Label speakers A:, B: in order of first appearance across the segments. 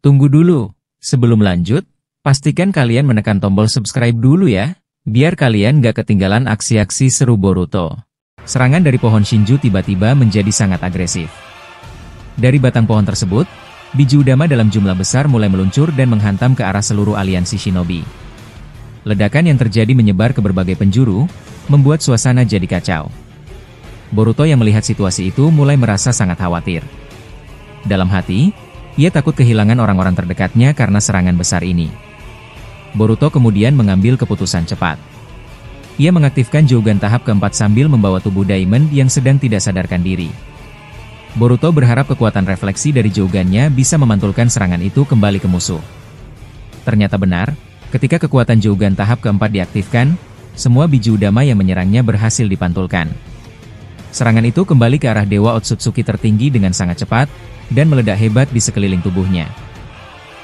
A: Tunggu dulu, sebelum lanjut, pastikan kalian menekan tombol subscribe dulu ya, biar kalian gak ketinggalan aksi-aksi seru Boruto. Serangan dari pohon Shinju tiba-tiba menjadi sangat agresif. Dari batang pohon tersebut, biji udama dalam jumlah besar mulai meluncur dan menghantam ke arah seluruh aliansi shinobi. Ledakan yang terjadi menyebar ke berbagai penjuru, membuat suasana jadi kacau. Boruto yang melihat situasi itu mulai merasa sangat khawatir. Dalam hati, ia takut kehilangan orang-orang terdekatnya karena serangan besar ini. Boruto kemudian mengambil keputusan cepat. Ia mengaktifkan Jougan tahap keempat sambil membawa tubuh Diamond yang sedang tidak sadarkan diri. Boruto berharap kekuatan refleksi dari Jougannya bisa memantulkan serangan itu kembali ke musuh. Ternyata benar, ketika kekuatan Jougan tahap keempat diaktifkan, semua biji udama yang menyerangnya berhasil dipantulkan. Serangan itu kembali ke arah Dewa Otsutsuki tertinggi dengan sangat cepat, dan meledak hebat di sekeliling tubuhnya.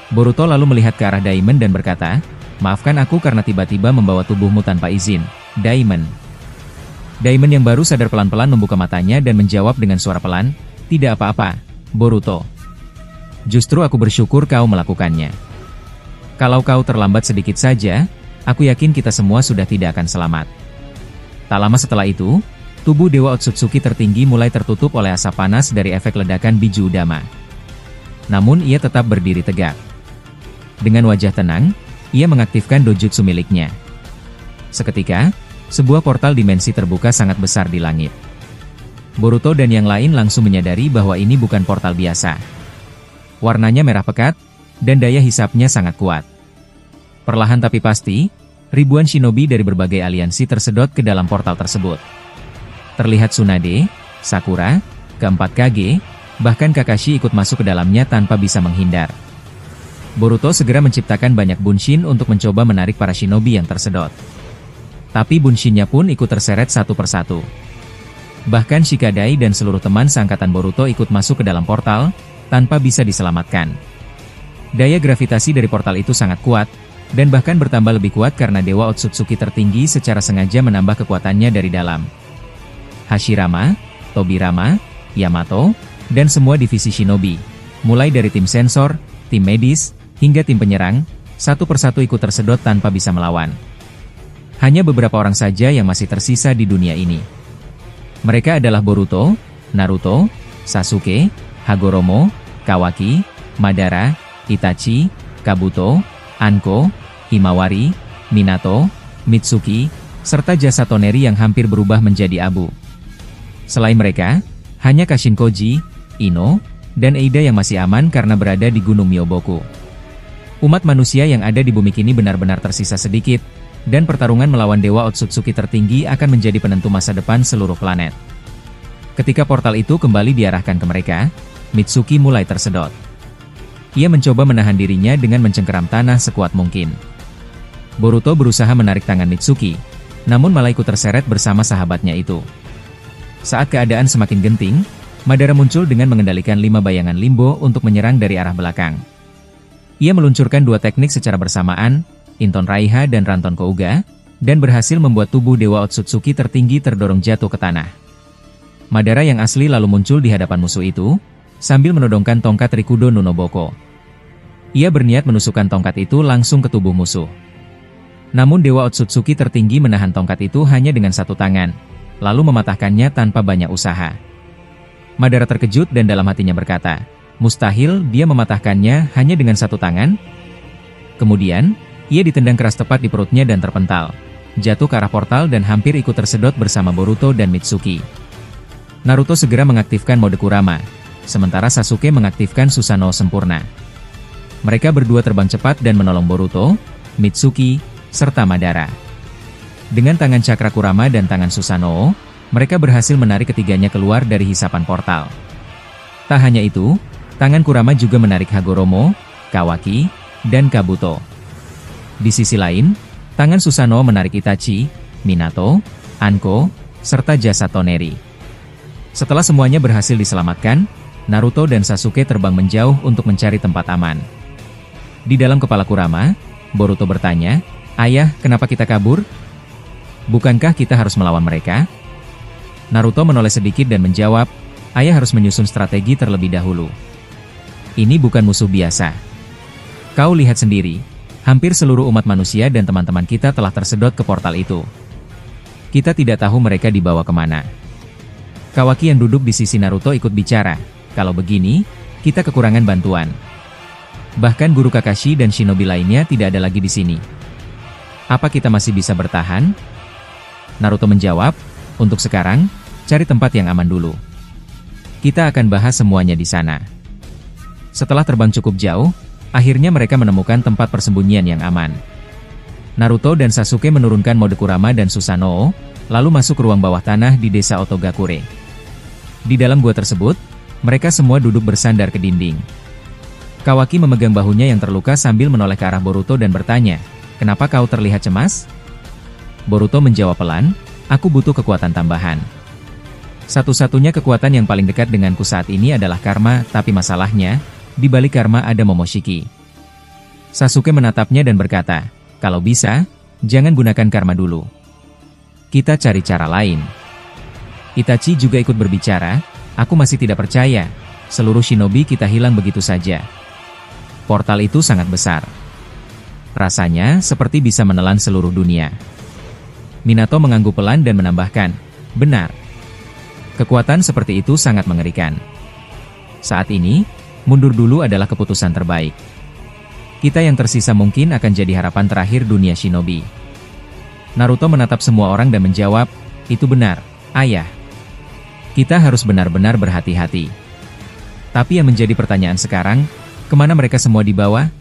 A: Boruto lalu melihat ke arah Diamond dan berkata, "Maafkan aku karena tiba-tiba membawa tubuhmu tanpa izin, Diamond." Diamond yang baru sadar pelan-pelan membuka matanya dan menjawab dengan suara pelan, "Tidak apa-apa, Boruto. Justru aku bersyukur kau melakukannya. Kalau kau terlambat sedikit saja, aku yakin kita semua sudah tidak akan selamat." Tak lama setelah itu, tubuh Dewa Otsutsuki tertinggi mulai tertutup oleh asap panas dari efek ledakan biji udama. Namun ia tetap berdiri tegak. Dengan wajah tenang, ia mengaktifkan dojutsu miliknya. Seketika, sebuah portal dimensi terbuka sangat besar di langit. Boruto dan yang lain langsung menyadari bahwa ini bukan portal biasa. Warnanya merah pekat, dan daya hisapnya sangat kuat. Perlahan tapi pasti, ribuan shinobi dari berbagai aliansi tersedot ke dalam portal tersebut. Terlihat Tsunade, Sakura, keempat Kage, bahkan Kakashi ikut masuk ke dalamnya tanpa bisa menghindar. Boruto segera menciptakan banyak bunshin untuk mencoba menarik para shinobi yang tersedot. Tapi bunshinnya pun ikut terseret satu persatu. Bahkan Shikadai dan seluruh teman seangkatan Boruto ikut masuk ke dalam portal, tanpa bisa diselamatkan. Daya gravitasi dari portal itu sangat kuat, dan bahkan bertambah lebih kuat karena Dewa Otsutsuki tertinggi secara sengaja menambah kekuatannya dari dalam. Hashirama, Tobirama, Yamato, dan semua divisi shinobi, mulai dari tim sensor, tim medis, hingga tim penyerang, satu persatu ikut tersedot tanpa bisa melawan. Hanya beberapa orang saja yang masih tersisa di dunia ini. Mereka adalah Boruto, Naruto, Sasuke, Hagoromo, Kawaki, Madara, Itachi, Kabuto, Anko, Himawari, Minato, Mitsuki, serta jasad Toneri yang hampir berubah menjadi abu. Selain mereka, hanya Kashinkoji, Ino, dan Eida yang masih aman karena berada di Gunung Myoboku. Umat manusia yang ada di bumi kini benar-benar tersisa sedikit, dan pertarungan melawan Dewa Otsutsuki tertinggi akan menjadi penentu masa depan seluruh planet. Ketika portal itu kembali diarahkan ke mereka, Mitsuki mulai tersedot. Ia mencoba menahan dirinya dengan mencengkeram tanah sekuat mungkin. Boruto berusaha menarik tangan Mitsuki, namun malah ikut terseret bersama sahabatnya itu. Saat keadaan semakin genting, Madara muncul dengan mengendalikan 5 bayangan limbo untuk menyerang dari arah belakang. Ia meluncurkan 2 teknik secara bersamaan, Inton Raiha dan Ranton Kouga, dan berhasil membuat tubuh Dewa Otsutsuki tertinggi terdorong jatuh ke tanah. Madara yang asli lalu muncul di hadapan musuh itu, sambil menodongkan tongkat Rikudo Nunoboko. Ia berniat menusukkan tongkat itu langsung ke tubuh musuh. Namun Dewa Otsutsuki tertinggi menahan tongkat itu hanya dengan satu tangan, lalu mematahkannya tanpa banyak usaha. Madara terkejut dan dalam hatinya berkata, mustahil dia mematahkannya hanya dengan satu tangan. Kemudian, ia ditendang keras tepat di perutnya dan terpental, jatuh ke arah portal dan hampir ikut tersedot bersama Boruto dan Mitsuki. Naruto segera mengaktifkan mode Kurama, sementara Sasuke mengaktifkan Susanoo sempurna. Mereka berdua terbang cepat dan menolong Boruto, Mitsuki, serta Madara. Dengan tangan cakra Kurama dan tangan Susanoo, mereka berhasil menarik ketiganya keluar dari hisapan portal. Tak hanya itu, tangan Kurama juga menarik Hagoromo, Kawaki, dan Kabuto. Di sisi lain, tangan Susanoo menarik Itachi, Minato, Anko, serta jasad Toneri. Setelah semuanya berhasil diselamatkan, Naruto dan Sasuke terbang menjauh untuk mencari tempat aman. Di dalam kepala Kurama, Boruto bertanya, "Ayah, kenapa kita kabur? Bukankah kita harus melawan mereka?" Naruto menoleh sedikit dan menjawab, "Ayah harus menyusun strategi terlebih dahulu. Ini bukan musuh biasa. Kau lihat sendiri, hampir seluruh umat manusia dan teman-teman kita telah tersedot ke portal itu. Kita tidak tahu mereka dibawa kemana. Kawaki yang duduk di sisi Naruto ikut bicara, kalau begini, kita kekurangan bantuan. Bahkan guru Kakashi dan shinobi lainnya tidak ada lagi di sini. Apa kita masih bisa bertahan? Naruto menjawab, untuk sekarang, cari tempat yang aman dulu. Kita akan bahas semuanya di sana. Setelah terbang cukup jauh, akhirnya mereka menemukan tempat persembunyian yang aman. Naruto dan Sasuke menurunkan mode Kurama dan Susanoo, lalu masuk ke ruang bawah tanah di desa Otogakure. Di dalam gua tersebut, mereka semua duduk bersandar ke dinding. Kawaki memegang bahunya yang terluka sambil menoleh ke arah Boruto dan bertanya, "Kenapa kau terlihat cemas?" Boruto menjawab pelan, "Aku butuh kekuatan tambahan. Satu-satunya kekuatan yang paling dekat denganku saat ini adalah karma, tapi masalahnya, di balik karma ada Momoshiki." Sasuke menatapnya dan berkata, "Kalau bisa, jangan gunakan karma dulu. Kita cari cara lain." Itachi juga ikut berbicara, "Aku masih tidak percaya, seluruh shinobi kita hilang begitu saja. Portal itu sangat besar. Rasanya seperti bisa menelan seluruh dunia." Minato mengangguk pelan dan menambahkan, "Benar. Kekuatan seperti itu sangat mengerikan. Saat ini, mundur dulu adalah keputusan terbaik. Kita yang tersisa mungkin akan jadi harapan terakhir dunia shinobi." Naruto menatap semua orang dan menjawab, "Itu benar, Ayah. Kita harus benar-benar berhati-hati." Tapi yang menjadi pertanyaan sekarang, kemana mereka semua dibawa?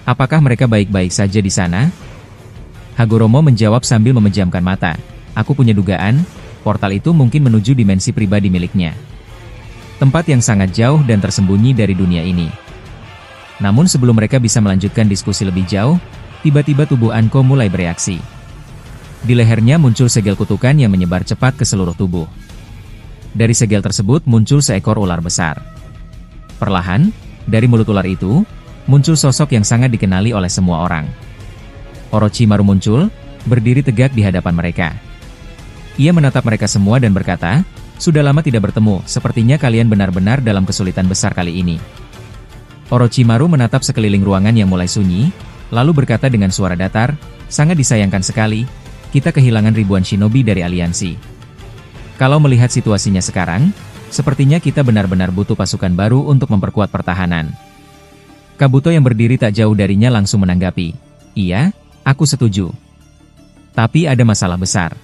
A: Apakah mereka baik-baik saja di sana? Hagoromo menjawab sambil memejamkan mata, "Aku punya dugaan, portal itu mungkin menuju dimensi pribadi miliknya. Tempat yang sangat jauh dan tersembunyi dari dunia ini." Namun sebelum mereka bisa melanjutkan diskusi lebih jauh, tiba-tiba tubuh Anko mulai bereaksi. Di lehernya muncul segel kutukan yang menyebar cepat ke seluruh tubuh. Dari segel tersebut muncul seekor ular besar. Perlahan, dari mulut ular itu, muncul sosok yang sangat dikenali oleh semua orang. Orochimaru muncul, berdiri tegak di hadapan mereka. Ia menatap mereka semua dan berkata, "Sudah lama tidak bertemu, sepertinya kalian benar-benar dalam kesulitan besar kali ini." Orochimaru menatap sekeliling ruangan yang mulai sunyi, lalu berkata dengan suara datar, "Sangat disayangkan sekali, kita kehilangan ribuan shinobi dari aliansi. Kalau melihat situasinya sekarang, sepertinya kita benar-benar butuh pasukan baru untuk memperkuat pertahanan." Kabuto yang berdiri tak jauh darinya langsung menanggapi, "Iya, aku setuju. Tapi ada masalah besar.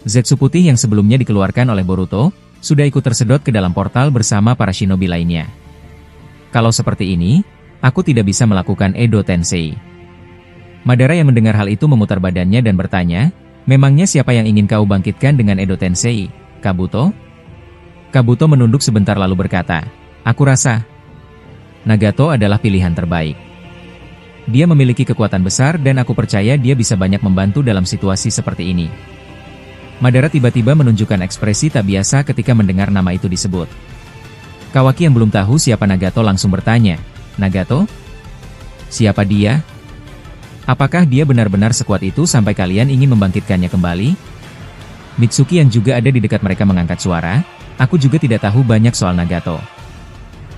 A: Zetsu putih yang sebelumnya dikeluarkan oleh Boruto, sudah ikut tersedot ke dalam portal bersama para shinobi lainnya. Kalau seperti ini, aku tidak bisa melakukan Edo Tensei." Madara yang mendengar hal itu memutar badannya dan bertanya, "Memangnya siapa yang ingin kau bangkitkan dengan Edo Tensei, Kabuto?" Kabuto menunduk sebentar lalu berkata, "Aku rasa Nagato adalah pilihan terbaik. Dia memiliki kekuatan besar dan aku percaya dia bisa banyak membantu dalam situasi seperti ini." Madara tiba-tiba menunjukkan ekspresi tak biasa ketika mendengar nama itu disebut. Kawaki yang belum tahu siapa Nagato langsung bertanya, "Nagato? Siapa dia? Apakah dia benar-benar sekuat itu sampai kalian ingin membangkitkannya kembali?" Mitsuki yang juga ada di dekat mereka mengangkat suara, "Aku juga tidak tahu banyak soal Nagato.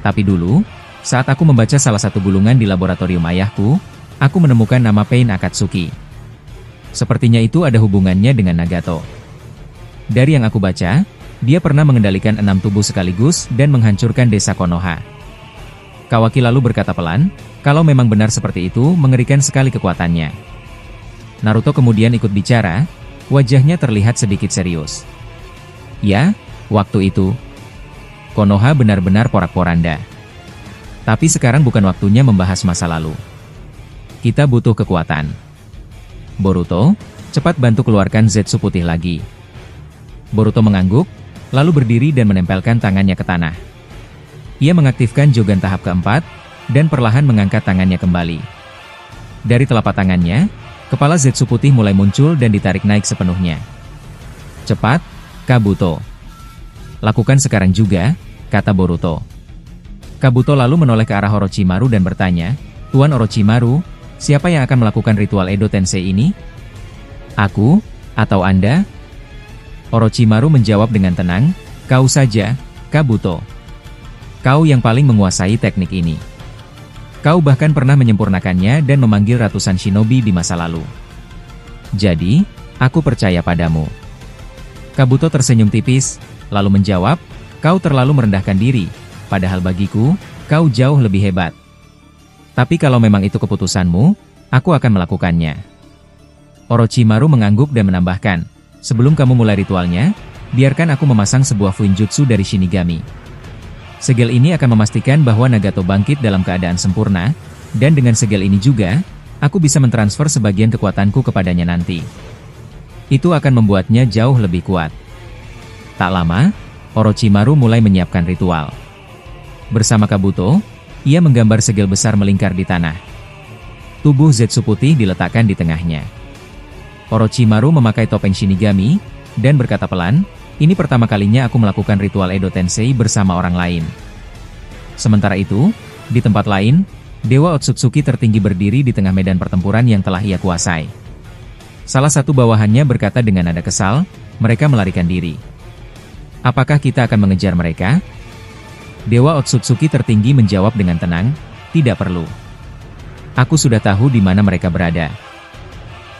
A: Tapi dulu, saat aku membaca salah satu gulungan di laboratorium ayahku, aku menemukan nama Pain Akatsuki. Sepertinya itu ada hubungannya dengan Nagato. Dari yang aku baca, dia pernah mengendalikan 6 tubuh sekaligus dan menghancurkan desa Konoha." Kawaki lalu berkata pelan, "Kalau memang benar seperti itu, mengerikan sekali kekuatannya." Naruto kemudian ikut bicara, wajahnya terlihat sedikit serius. "Ya, waktu itu, Konoha benar-benar porak-poranda. Tapi sekarang bukan waktunya membahas masa lalu. Kita butuh kekuatan. Boruto, cepat bantu keluarkan Zetsu putih lagi." Boruto mengangguk, lalu berdiri dan menempelkan tangannya ke tanah. Ia mengaktifkan Jogan tahap keempat, dan perlahan mengangkat tangannya kembali. Dari telapak tangannya, kepala Zetsu putih mulai muncul dan ditarik naik sepenuhnya. "Cepat, Kabuto. Lakukan sekarang juga," kata Boruto. Kabuto lalu menoleh ke arah Orochimaru dan bertanya, "Tuan Orochimaru, siapa yang akan melakukan ritual Edo Tensei ini? Aku, atau Anda?" Orochimaru menjawab dengan tenang, "Kau saja, Kabuto. Kau yang paling menguasai teknik ini." Kau bahkan pernah menyempurnakannya dan memanggil ratusan shinobi di masa lalu. Jadi, aku percaya padamu. Kabuto tersenyum tipis, lalu menjawab, kau terlalu merendahkan diri, padahal bagiku, kau jauh lebih hebat. Tapi kalau memang itu keputusanmu, aku akan melakukannya. Orochimaru mengangguk dan menambahkan, sebelum kamu mulai ritualnya, biarkan aku memasang sebuah fuinjutsu dari Shinigami. Segel ini akan memastikan bahwa Nagato bangkit dalam keadaan sempurna, dan dengan segel ini juga, aku bisa mentransfer sebagian kekuatanku kepadanya nanti. Itu akan membuatnya jauh lebih kuat. Tak lama, Orochimaru mulai menyiapkan ritual. Bersama Kabuto, ia menggambar segel besar melingkar di tanah. Tubuh Zetsu putih diletakkan di tengahnya. Orochimaru memakai topeng Shinigami, dan berkata pelan, ini pertama kalinya aku melakukan ritual Edo Tensei bersama orang lain. Sementara itu, di tempat lain, Dewa Otsutsuki tertinggi berdiri di tengah medan pertempuran yang telah ia kuasai. Salah satu bawahannya berkata dengan nada kesal, mereka melarikan diri. Apakah kita akan mengejar mereka? Dewa Otsutsuki tertinggi menjawab dengan tenang, tidak perlu. Aku sudah tahu di mana mereka berada.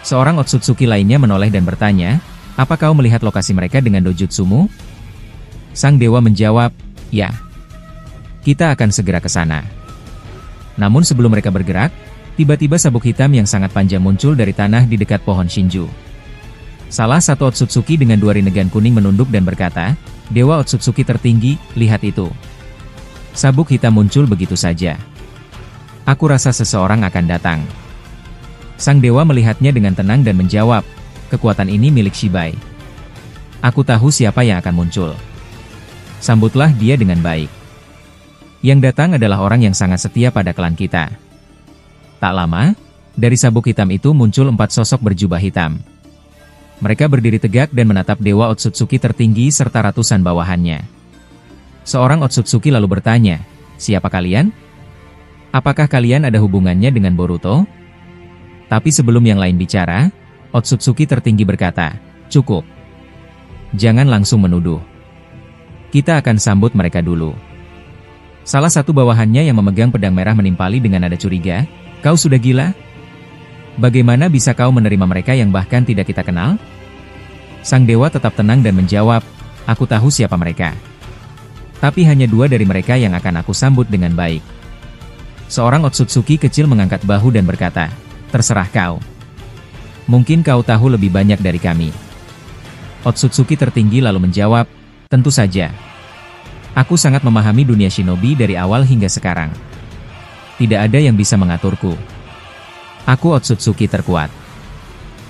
A: Seorang Otsutsuki lainnya menoleh dan bertanya, apa kau melihat lokasi mereka dengan dojutsumu? Sang dewa menjawab, ya. Kita akan segera ke sana. Namun sebelum mereka bergerak, tiba-tiba sabuk hitam yang sangat panjang muncul dari tanah di dekat pohon Shinju. Salah satu Otsutsuki dengan dua rinnegan kuning menunduk dan berkata, Dewa Otsutsuki tertinggi, lihat itu. Sabuk hitam muncul begitu saja. Aku rasa seseorang akan datang. Sang dewa melihatnya dengan tenang dan menjawab, kekuatan ini milik Shibai. Aku tahu siapa yang akan muncul. Sambutlah dia dengan baik. Yang datang adalah orang yang sangat setia pada klan kita. Tak lama, dari sabuk hitam itu muncul 4 sosok berjubah hitam. Mereka berdiri tegak dan menatap Dewa Otsutsuki tertinggi serta ratusan bawahannya. Seorang Otsutsuki lalu bertanya, siapa kalian? Apakah kalian ada hubungannya dengan Boruto? Tapi sebelum yang lain bicara, Otsutsuki tertinggi berkata, cukup. Jangan langsung menuduh. Kita akan sambut mereka dulu. Salah satu bawahannya yang memegang pedang merah menimpali dengan nada curiga, kau sudah gila? Bagaimana bisa kau menerima mereka yang bahkan tidak kita kenal? Sang dewa tetap tenang dan menjawab, aku tahu siapa mereka. Tapi hanya 2 dari mereka yang akan aku sambut dengan baik. Seorang Otsutsuki kecil mengangkat bahu dan berkata, terserah kau. Mungkin kau tahu lebih banyak dari kami. Otsutsuki tertinggi lalu menjawab, tentu saja. Aku sangat memahami dunia shinobi dari awal hingga sekarang. Tidak ada yang bisa mengaturku. Aku Otsutsuki terkuat.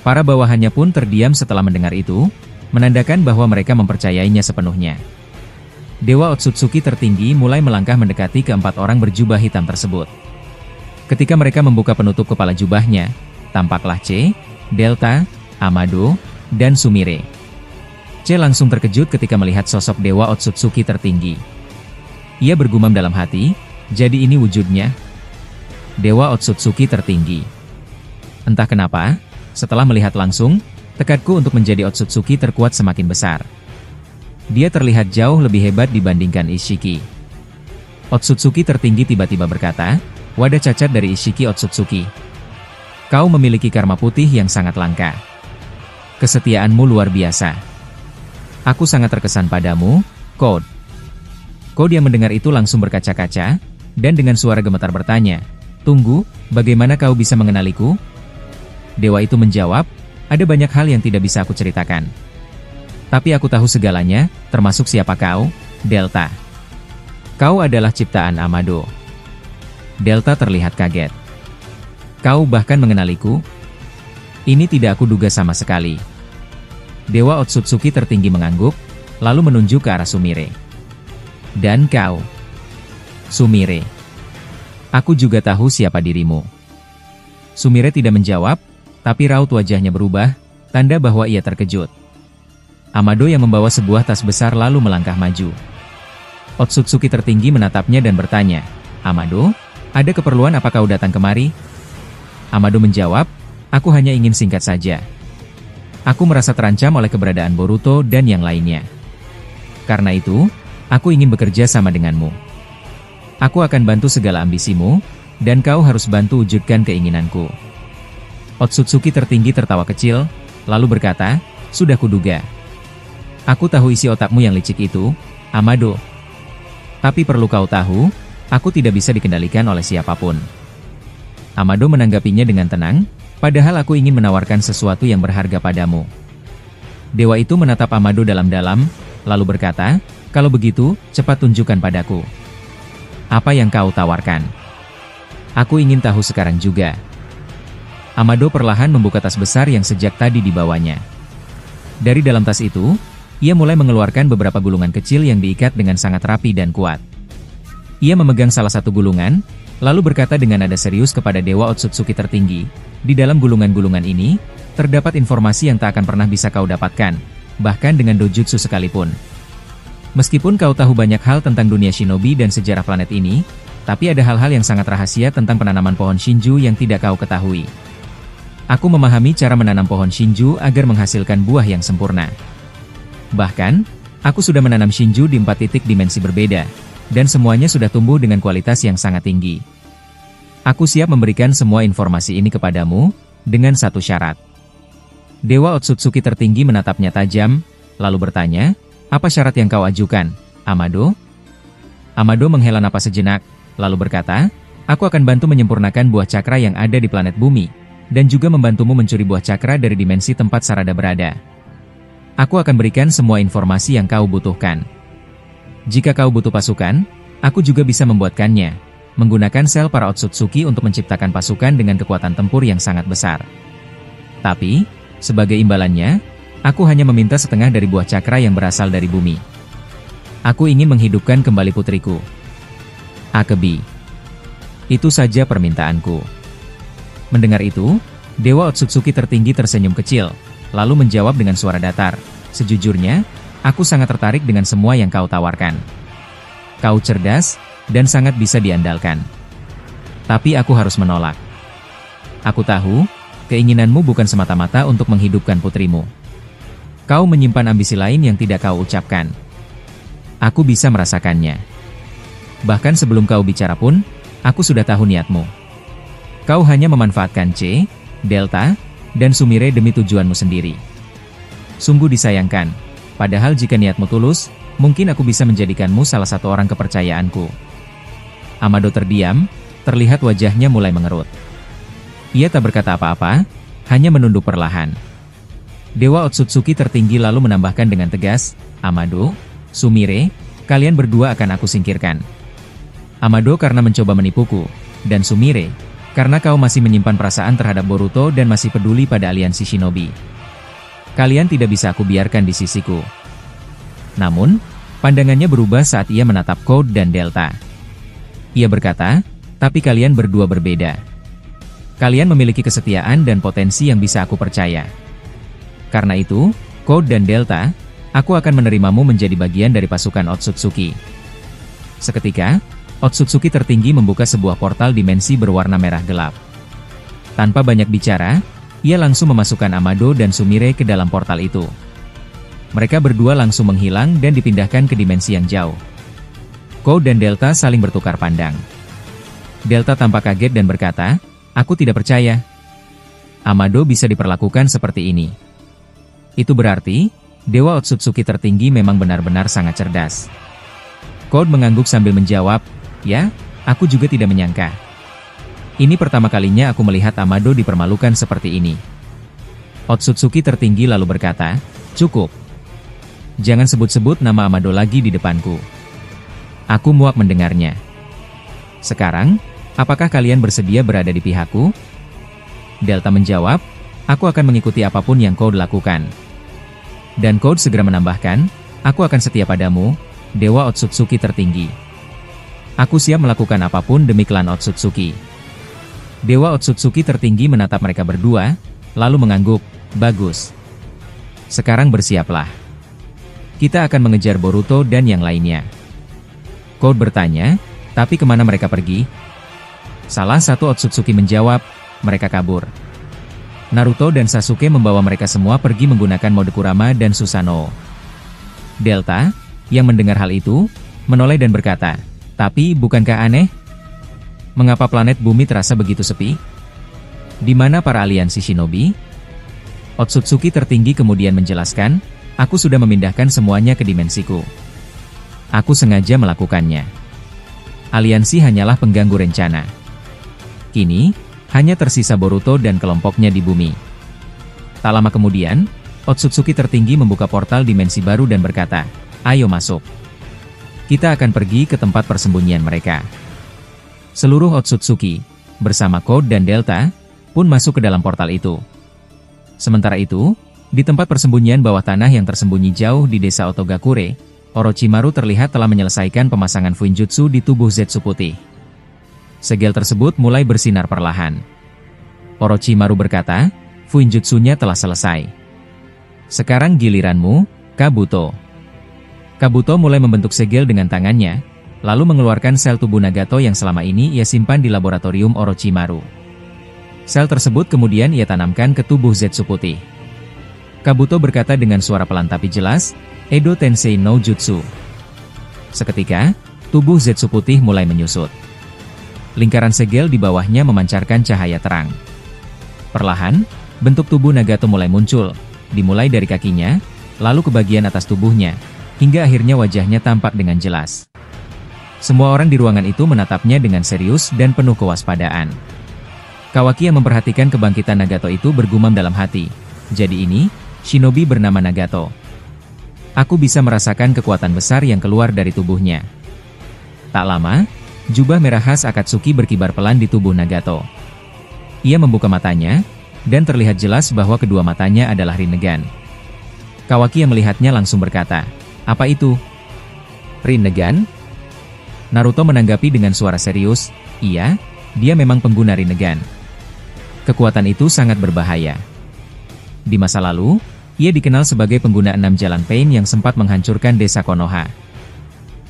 A: Para bawahannya pun terdiam setelah mendengar itu, menandakan bahwa mereka mempercayainya sepenuhnya. Dewa Otsutsuki tertinggi mulai melangkah mendekati ke-4 orang berjubah hitam tersebut. Ketika mereka membuka penutup kepala jubahnya, tampaklah C, Delta, Amado, dan Sumire. C langsung terkejut ketika melihat sosok Dewa Otsutsuki tertinggi. Ia bergumam dalam hati, jadi ini wujudnya. Dewa Otsutsuki tertinggi. Entah kenapa, setelah melihat langsung, tekadku untuk menjadi Otsutsuki terkuat semakin besar. Dia terlihat jauh lebih hebat dibandingkan Ishiki. Otsutsuki tertinggi tiba-tiba berkata, wadah cacat dari Ishiki Otsutsuki. Kau memiliki karma putih yang sangat langka. Kesetiaanmu luar biasa. Aku sangat terkesan padamu, Code. Code yang mendengar itu langsung berkaca-kaca, dan dengan suara gemetar bertanya, tunggu, bagaimana kau bisa mengenaliku? Dewa itu menjawab, ada banyak hal yang tidak bisa aku ceritakan. Tapi aku tahu segalanya, termasuk siapa kau, Delta. Kau adalah ciptaan Amado. Delta terlihat kaget. Kau bahkan mengenaliku? Ini tidak aku duga sama sekali. Dewa Otsutsuki tertinggi mengangguk, lalu menunjuk ke arah Sumire. Dan kau? Sumire. Aku juga tahu siapa dirimu. Sumire tidak menjawab, tapi raut wajahnya berubah, tanda bahwa ia terkejut. Amado yang membawa sebuah tas besar lalu melangkah maju. Otsutsuki tertinggi menatapnya dan bertanya, Amado, ada keperluan apa kau datang kemari? Amado menjawab, aku hanya ingin singkat saja. Aku merasa terancam oleh keberadaan Boruto dan yang lainnya. Karena itu, aku ingin bekerja sama denganmu. Aku akan bantu segala ambisimu, dan kau harus bantu wujudkan keinginanku. Otsutsuki tertinggi tertawa kecil, lalu berkata, sudah kuduga. Aku tahu isi otakmu yang licik itu, Amado. Tapi perlu kau tahu, aku tidak bisa dikendalikan oleh siapapun. Amado menanggapinya dengan tenang, padahal aku ingin menawarkan sesuatu yang berharga padamu. Dewa itu menatap Amado dalam-dalam, lalu berkata, kalau begitu, cepat tunjukkan padaku. Apa yang kau tawarkan? Aku ingin tahu sekarang juga. Amado perlahan membuka tas besar yang sejak tadi dibawanya. Dari dalam tas itu, ia mulai mengeluarkan beberapa gulungan kecil yang diikat dengan sangat rapi dan kuat. Ia memegang salah satu gulungan, lalu berkata dengan nada serius kepada Dewa Otsutsuki tertinggi, di dalam gulungan-gulungan ini, terdapat informasi yang tak akan pernah bisa kau dapatkan, bahkan dengan dojutsu sekalipun. Meskipun kau tahu banyak hal tentang dunia shinobi dan sejarah planet ini, tapi ada hal-hal yang sangat rahasia tentang penanaman pohon Shinju yang tidak kau ketahui. Aku memahami cara menanam pohon Shinju agar menghasilkan buah yang sempurna. Bahkan, aku sudah menanam Shinju di 4 titik dimensi berbeda, dan semuanya sudah tumbuh dengan kualitas yang sangat tinggi. Aku siap memberikan semua informasi ini kepadamu, dengan satu syarat. Dewa Otsutsuki tertinggi menatapnya tajam, lalu bertanya, apa syarat yang kau ajukan, Amado? Amado menghela napas sejenak, lalu berkata, aku akan bantu menyempurnakan buah cakra yang ada di planet bumi, dan juga membantumu mencuri buah cakra dari dimensi tempat Sarada berada. Aku akan berikan semua informasi yang kau butuhkan. Jika kau butuh pasukan, aku juga bisa membuatkannya, menggunakan sel para Otsutsuki untuk menciptakan pasukan dengan kekuatan tempur yang sangat besar. Tapi, sebagai imbalannya, aku hanya meminta setengah dari buah cakra yang berasal dari bumi. Aku ingin menghidupkan kembali putriku. Akebi. Itu saja permintaanku. Mendengar itu, Dewa Otsutsuki tertinggi tersenyum kecil, lalu menjawab dengan suara datar, sejujurnya, aku sangat tertarik dengan semua yang kau tawarkan. Kau cerdas, dan sangat bisa diandalkan. Tapi aku harus menolak. Aku tahu, keinginanmu bukan semata-mata untuk menghidupkan putrimu. Kau menyimpan ambisi lain yang tidak kau ucapkan. Aku bisa merasakannya. Bahkan sebelum kau bicara pun, aku sudah tahu niatmu. Kau hanya memanfaatkan C, Delta, dan Sumire demi tujuanmu sendiri. Sungguh disayangkan, padahal jika niatmu tulus, mungkin aku bisa menjadikanmu salah satu orang kepercayaanku. Amado terdiam, terlihat wajahnya mulai mengerut. Ia tak berkata apa-apa, hanya menunduk perlahan. Dewa Otsutsuki tertinggi lalu menambahkan dengan tegas, Amado, Sumire, kalian berdua akan aku singkirkan. Amado karena mencoba menipuku, dan Sumire, karena kau masih menyimpan perasaan terhadap Boruto dan masih peduli pada aliansi shinobi. Kalian tidak bisa aku biarkan di sisiku. Namun, pandangannya berubah saat ia menatap Code dan Delta. Ia berkata, tapi kalian berdua berbeda. Kalian memiliki kesetiaan dan potensi yang bisa aku percaya. Karena itu, Code dan Delta, aku akan menerimamu menjadi bagian dari pasukan Otsutsuki. Seketika, Otsutsuki tertinggi membuka sebuah portal dimensi berwarna merah gelap. Tanpa banyak bicara, ia langsung memasukkan Amado dan Sumire ke dalam portal itu. Mereka berdua langsung menghilang dan dipindahkan ke dimensi yang jauh. Code dan Delta saling bertukar pandang. Delta tampak kaget dan berkata, aku tidak percaya. Amado bisa diperlakukan seperti ini. Itu berarti, Dewa Otsutsuki tertinggi memang benar-benar sangat cerdas. Code mengangguk sambil menjawab, ya, aku juga tidak menyangka. Ini pertama kalinya aku melihat Amado dipermalukan seperti ini. Otsutsuki tertinggi lalu berkata, cukup. Jangan sebut-sebut nama Amado lagi di depanku. Aku muak mendengarnya. Sekarang, apakah kalian bersedia berada di pihakku? Delta menjawab, aku akan mengikuti apapun yang kau lakukan. Dan Code segera menambahkan, aku akan setia padamu, Dewa Otsutsuki tertinggi. Aku siap melakukan apapun demi klan Otsutsuki. Dewa Otsutsuki tertinggi menatap mereka berdua, lalu mengangguk, bagus. Sekarang bersiaplah. Kita akan mengejar Boruto dan yang lainnya. Code bertanya, tapi kemana mereka pergi? Salah satu Otsutsuki menjawab, mereka kabur. Naruto dan Sasuke membawa mereka semua pergi menggunakan mode Kurama dan Susanoo. Delta, yang mendengar hal itu, menoleh dan berkata, tapi bukankah aneh? Mengapa planet bumi terasa begitu sepi? Di mana para aliansi shinobi? Otsutsuki tertinggi kemudian menjelaskan, aku sudah memindahkan semuanya ke dimensiku. Aku sengaja melakukannya. Aliansi hanyalah pengganggu rencana. Kini, hanya tersisa Boruto dan kelompoknya di bumi. Tak lama kemudian, Otsutsuki tertinggi membuka portal dimensi baru dan berkata, ayo masuk. Kita akan pergi ke tempat persembunyian mereka. Seluruh Otsutsuki, bersama Code dan Delta, pun masuk ke dalam portal itu. Sementara itu, di tempat persembunyian bawah tanah yang tersembunyi jauh di desa Otogakure, Orochimaru terlihat telah menyelesaikan pemasangan Fuinjutsu di tubuh Zetsu putih. Segel tersebut mulai bersinar perlahan. Orochimaru berkata, Fuinjutsunya telah selesai. Sekarang giliranmu, Kabuto. Kabuto mulai membentuk segel dengan tangannya, lalu mengeluarkan sel tubuh Nagato yang selama ini ia simpan di laboratorium Orochimaru. Sel tersebut kemudian ia tanamkan ke tubuh Zetsu putih. Kabuto berkata dengan suara pelan tapi jelas, Edo Tensei no Jutsu. Seketika, tubuh Zetsu putih mulai menyusut. Lingkaran segel di bawahnya memancarkan cahaya terang. Perlahan, bentuk tubuh Nagato mulai muncul, dimulai dari kakinya, lalu ke bagian atas tubuhnya, hingga akhirnya wajahnya tampak dengan jelas. Semua orang di ruangan itu menatapnya dengan serius dan penuh kewaspadaan. Kawaki yang memperhatikan kebangkitan Nagato itu bergumam dalam hati, jadi ini, shinobi bernama Nagato. Aku bisa merasakan kekuatan besar yang keluar dari tubuhnya. Tak lama, jubah merah khas Akatsuki berkibar pelan di tubuh Nagato. Ia membuka matanya, dan terlihat jelas bahwa kedua matanya adalah Rinnegan. Kawaki yang melihatnya langsung berkata, apa itu? Rinnegan? Naruto menanggapi dengan suara serius, iya, dia memang pengguna Rinnegan. Kekuatan itu sangat berbahaya. Di masa lalu, ia dikenal sebagai pengguna 6 jalan Pain yang sempat menghancurkan desa Konoha.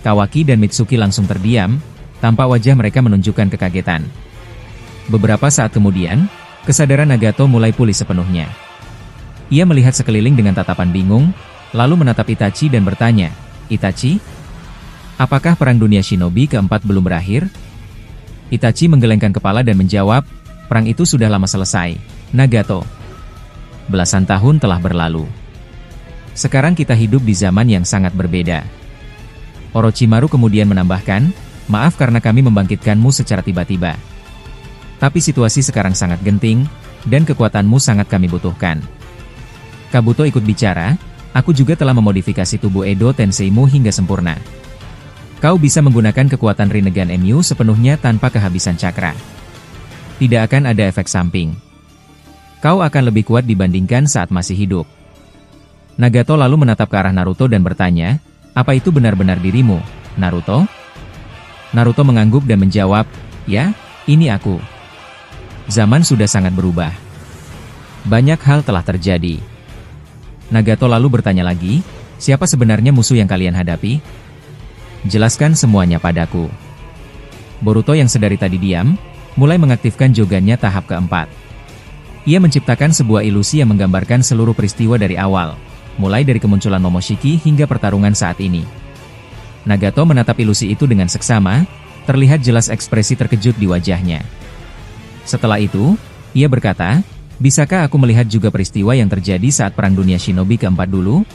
A: Kawaki dan Mitsuki langsung terdiam, tampak wajah mereka menunjukkan kekagetan. Beberapa saat kemudian, kesadaran Nagato mulai pulih sepenuhnya. Ia melihat sekeliling dengan tatapan bingung, lalu menatap Itachi dan bertanya, Itachi? Apakah perang dunia shinobi keempat belum berakhir? Itachi menggelengkan kepala dan menjawab, perang itu sudah lama selesai, Nagato. Belasan tahun telah berlalu. Sekarang kita hidup di zaman yang sangat berbeda. Orochimaru kemudian menambahkan, maaf karena kami membangkitkanmu secara tiba-tiba. Tapi situasi sekarang sangat genting, dan kekuatanmu sangat kami butuhkan. Kabuto ikut bicara, aku juga telah memodifikasi tubuh Edo Tenseimu hingga sempurna. Kau bisa menggunakan kekuatan Rinnegan MU sepenuhnya tanpa kehabisan cakra. Tidak akan ada efek samping. Kau akan lebih kuat dibandingkan saat masih hidup. Nagato lalu menatap ke arah Naruto dan bertanya, apa itu benar-benar dirimu, Naruto? Naruto mengangguk dan menjawab, ya, ini aku. Zaman sudah sangat berubah. Banyak hal telah terjadi. Nagato lalu bertanya lagi, siapa sebenarnya musuh yang kalian hadapi? Jelaskan semuanya padaku. Boruto yang sedari tadi diam, mulai mengaktifkan Jogannya tahap keempat. Ia menciptakan sebuah ilusi yang menggambarkan seluruh peristiwa dari awal, mulai dari kemunculan Momoshiki hingga pertarungan saat ini. Nagato menatap ilusi itu dengan seksama, terlihat jelas ekspresi terkejut di wajahnya. Setelah itu, ia berkata, bisakah aku melihat juga peristiwa yang terjadi saat Perang Dunia Shinobi keempat dulu?